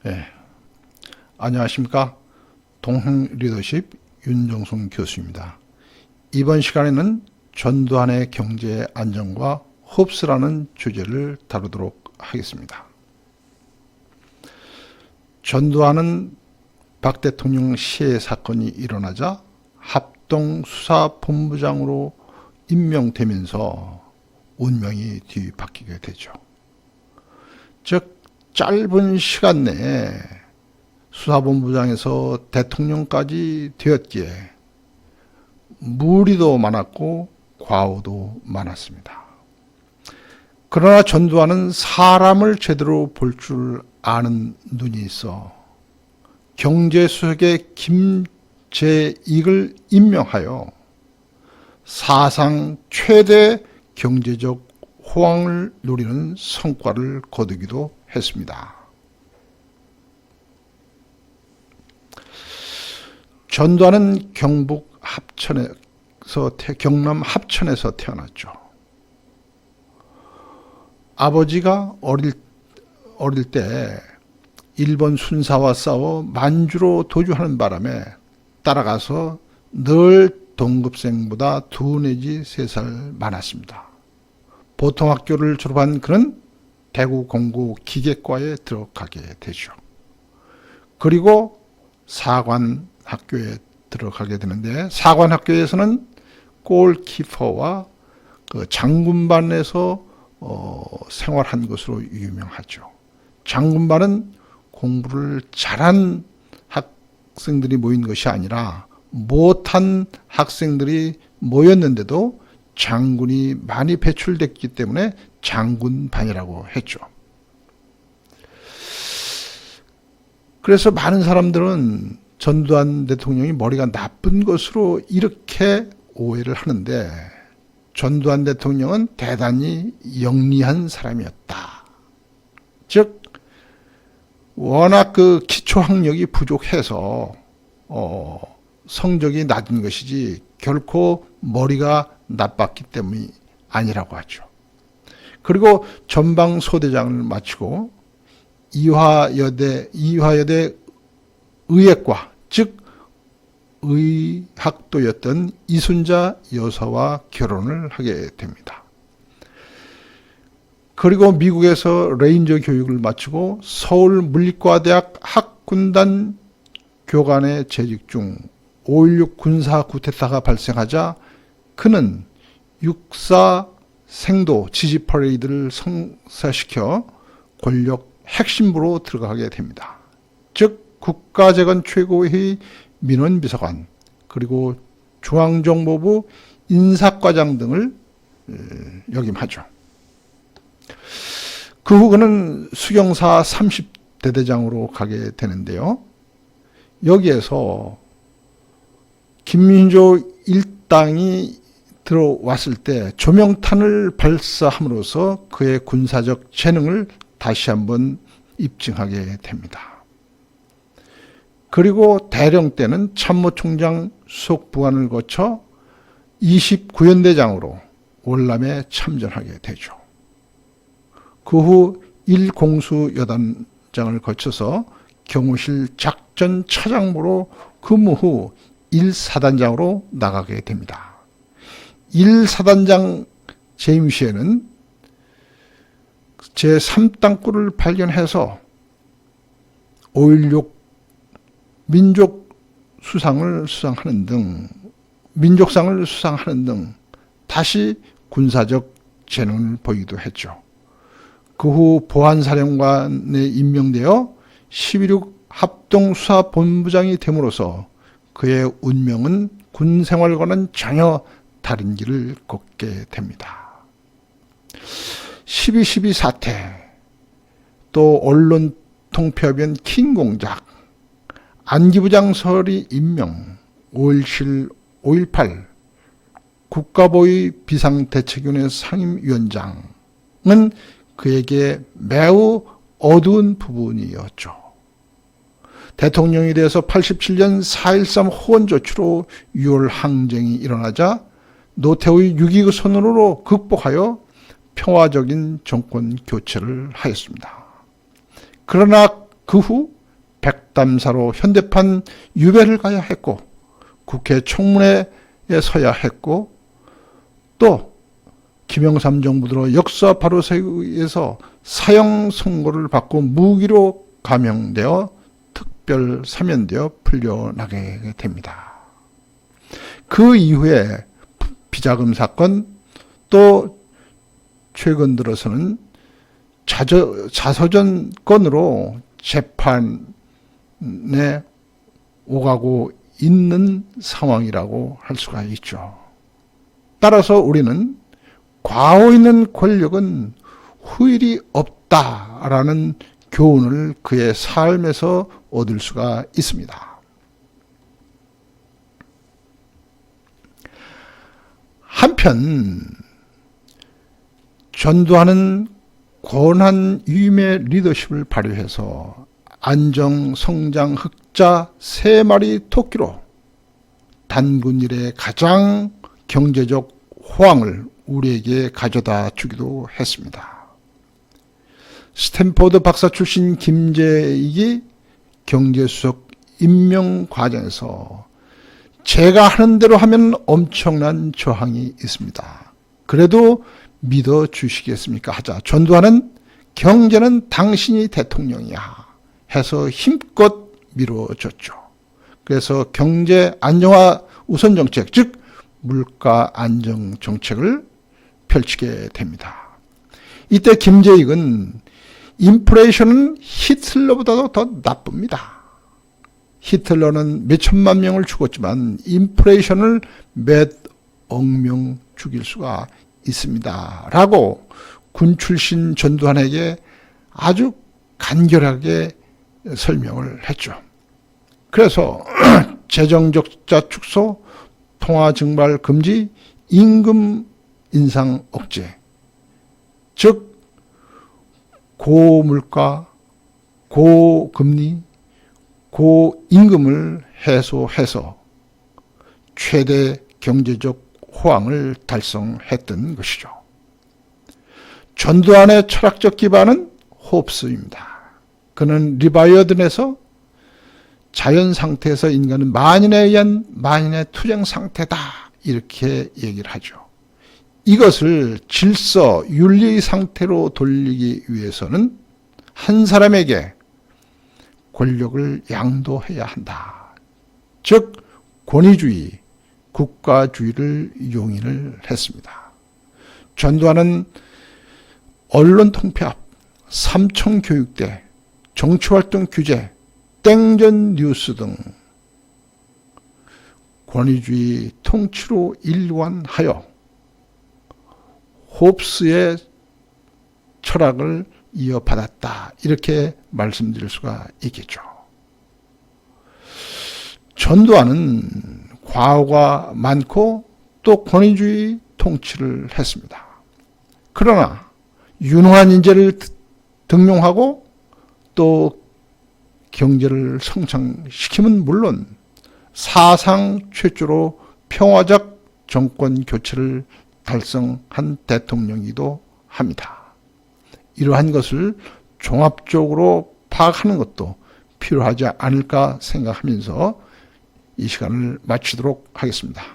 네, 안녕하십니까. 동행 리더십 윤정순 교수입니다. 이번 시간에는 전두환의 경제 안정과 흡수라는 주제를 다루도록 하겠습니다. 전두환은 박 대통령 시해 사건이 일어나자 합동수사본부장으로 임명되면서 운명이 뒤바뀌게 되죠. 즉 짧은 시간 내에 수사본부장에서 대통령까지 되었기에 무리도 많았고 과오도 많았습니다. 그러나 전두환은 사람을 제대로 볼 줄 아는 눈이 있어 경제수석의 김재익을 임명하여 사상 최대 경제적 호황을 누리는 성과를 거두기도 했습니다. 전두환은 경남 합천에서 태어났죠. 아버지가 어릴 때 일본 순사와 싸워 만주로 도주하는 바람에 따라가서 늘 동급생보다 2 내지 3살 많았습니다. 보통 학교를 졸업한 그는 대구 공고 기계과에 들어가게 되죠. 그리고 사관학교에 들어가게 되는데, 사관학교에서는 골키퍼와 그 장군반에서 생활한 것으로 유명하죠. 장군반은 공부를 잘한 학생들이 모인 것이 아니라 못한 학생들이 모였는데도 장군이 많이 배출됐기 때문에 장군반이라고 했죠. 그래서 많은 사람들은 전두환 대통령이 머리가 나쁜 것으로 이렇게 오해를 하는데, 전두환 대통령은 대단히 영리한 사람이었다. 즉 워낙 그 기초학력이 부족해서 성적이 낮은 것이지 결코 머리가 나빴기 때문이 아니라고 하죠. 그리고 전방소대장을 마치고 이화여대 의예과, 즉 의학도였던 이순자 여사와 결혼을 하게 됩니다. 그리고 미국에서 레인저 교육을 마치고 서울 물리과대학 학군단 교관에 재직 중 5.16 군사 쿠데타가 발생하자 그는 육사 생도 지지 퍼레이드를 성사시켜 권력 핵심부로 들어가게 됩니다. 즉 국가재건 최고회의 민원비서관, 그리고 중앙정보부 인사과장 등을 역임하죠. 그 후 그는 수경사 30대대장으로 가게 되는데요. 여기에서 김민조 일당이 들어왔을 때 조명탄을 발사함으로써 그의 군사적 재능을 다시 한번 입증하게 됩니다. 그리고 대령 때는 참모총장 수석부관을 거쳐 29연대장으로 월남에 참전하게 되죠. 그 후 1공수여단장을 거쳐서 경호실 작전차장부로 근무 후 1사단장으로 나가게 됩니다. 1사단장 재임 시에는 제3땅굴을 발견해서 5.16 민족상을 수상하는 등 다시 군사적 재능을 보이기도 했죠. 그 후 보안사령관에 임명되어 11.6 합동수사본부장이 됨으로써 그의 운명은 군생활과는 전혀 다른 길을 걷게 됩니다. 12.12 사태, 또 언론통폐합위원 킹공작, 안기부장 서리 임명, 5.17, 5.18 국가보위 비상대책위원회 상임위원장은 그에게 매우 어두운 부분이었죠. 대통령이 돼서 87년 4.13 호원조치로 6월 항쟁이 일어나자 노태우의 6.29 선언으로 극복하여 평화적인 정권 교체를 하였습니다. 그러나 그 후 백담사로 현대판 유배를 가야 했고 국회 청문회에 서야 했고 또 김영삼 정부 들어 역사 바로세우기에서 사형 선고를 받고 무기로 감형되어 특별 사면되어 풀려나게 됩니다. 그 이후에 비자금 사건 또 최근 들어서는 자서전 건으로 재판에 오가고 있는 상황이라고 할 수가 있죠. 따라서 우리는 과오 있는 권력은 후일이 없다라는 교훈을 그의 삶에서 얻을 수가 있습니다. 한편 전두환은 권한 위임의 리더십을 발휘해서 안정, 성장, 흑자 3마리 토끼로 단군 이래 가장 경제적 호황을 우리에게 가져다 주기도 했습니다. 스탠포드 박사 출신 김재익이 경제수석 임명 과정에서 제가 하는 대로 하면 엄청난 저항이 있습니다. 그래도 믿어주시겠습니까? 하자 전두환은 경제는 당신이 대통령이야 해서 힘껏 밀어줬죠. 그래서 경제 안정화 우선 정책, 즉 물가 안정 정책을 펼치게 됩니다. 이때 김재익은 인플레이션은 히틀러보다도 더 나쁩니다. 히틀러는 몇 천만 명을 죽었지만 인플레이션을 몇 억 명 죽일 수가 있습니다. 라고 군 출신 전두환에게 아주 간결하게 설명을 했죠. 그래서 재정적자 축소, 통화 증발 금지, 임금 인상 억제, 즉 고물가, 고금리, 고임금을 해소해서 최대 경제적 호황을 달성했던 것이죠. 전두환의 철학적 기반은 홉스입니다. 그는 리바이어든에서 자연 상태에서 인간은 만인에 의한 만인의 투쟁 상태다 이렇게 얘기를 하죠. 이것을 질서, 윤리 상태로 돌리기 위해서는 한 사람에게 권력을 양도해야 한다. 즉 권위주의, 국가주의를 용인을 했습니다. 전두환은 언론 통폐합, 삼청교육대, 정치활동 규제, 땡전 뉴스 등 권위주의 통치로 일관하여 홉스의 철학을 이어받았다. 이렇게 말씀드릴 수가 있겠죠. 전두환은 과오가 많고 또 권위주의 통치를 했습니다. 그러나 유능한 인재를 등용하고 또 경제를 성장시키면 물론 사상 최초로 평화적 정권 교체를 달성한 대통령이기도 합니다. 이러한 것을 종합적으로 파악하는 것도 필요하지 않을까 생각하면서 이 시간을 마치도록 하겠습니다.